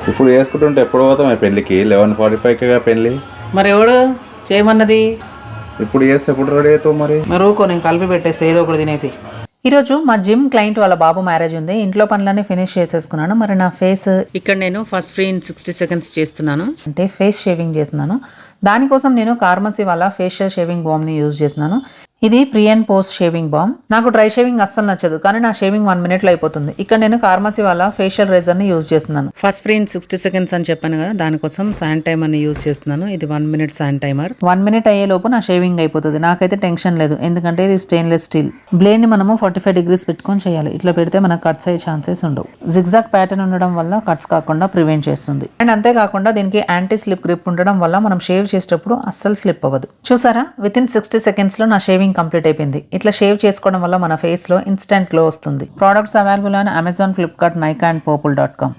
ఇప్పుడు వేసుకుంటుంటే ఎప్పుడు పోతాం పెళ్ళికి? 11:45గా పెళ్ళి. మరి ఎవడు చేయమన్నది? ఇప్పుడు చేస్తే ఎప్పుడు రెడీ అవుతావు మరి? మరి ఊకో, నేను కలిపి పెట్టేస్తే ఏదో ఒకటి తినేసి. ఈరోజు మా జిమ్ క్లయింట్ వాళ్ళ బాబు మ్యారేజ్ ఉంది. ఇంట్లో పనులన్నీ ఫినిష్ చేసేసుకున్నాను. మరి నా ఫేస్ ఇక్కడ నేను ఫస్ట్ ఫ్రీ ఇన్ 60 seconds చేస్తున్నాను, అంటే ఫేస్ షేవింగ్ చేస్తున్నాను. దానికోసం నేను కార్మసీ వాళ్ళ ఫేషియల్ షేవింగ్ బామ్ని యూజ్ చేస్తున్నాను. ఇది pre and post shaving balm. నాకు డ్రై షేవింగ్ అస్సలు నచ్చదు, కానీ నా షేవింగ్ 1 minute లో అయిపోతుంది. ఇక్కడ నేను కార్మసీ వాళ్ళ ఫేషియల్ రేజర్ ని యూజ్ చేస్తున్నాను. ఫస్ట్ ఫ్రీ ఇన్ 60 seconds అని చెప్పాను కదా, దానికోసం శాండ్ టైమర్ ని యూజ్ చేస్తున్నాను. ఇది 1 minute శాండ్ టైమర్. 1 minute అయ్యే లోపు నా షేవింగ్ అయిపోతుంది. నాకైతే టెన్షన్ లేదు, ఎందుకంటే ఇది స్టెయిన్లెస్ స్టీల్. బ్లేడ్ ని మనము 45 degrees పెట్టుకొని చేయాలి. ఇట్లా పెడితే మనకు కట్స్ అయ్యే ఛాన్సెస్ ఉండవు. జిగ్జాగ్ ప్యాటర్న్ ఉండడం వల్ల కట్స్ కాకుండా ప్రివెంట్ చేస్తుంది. అండ్ అంతేకాకుండా దీనికి యాంటీ స్లిప్ గ్రిప్ ఉండడం వల్ల మనం షేవ్ చేసేటప్పుడు అస్సలు స్లిప్ అవ్వదు. చూసారా, విత్ ఇన్ 60 seconds లో నా షేవింగ్ కంప్లీట్ అయిపోయింది. ఇట్లా షేవ్ చేసుకోవడం వల్ల మన ఫేస్ లో ఇన్స్టెంట్ గ్లో వస్తుంది. Products available on Amazon, Flipkart, Nykaa and పర్పుల్.com.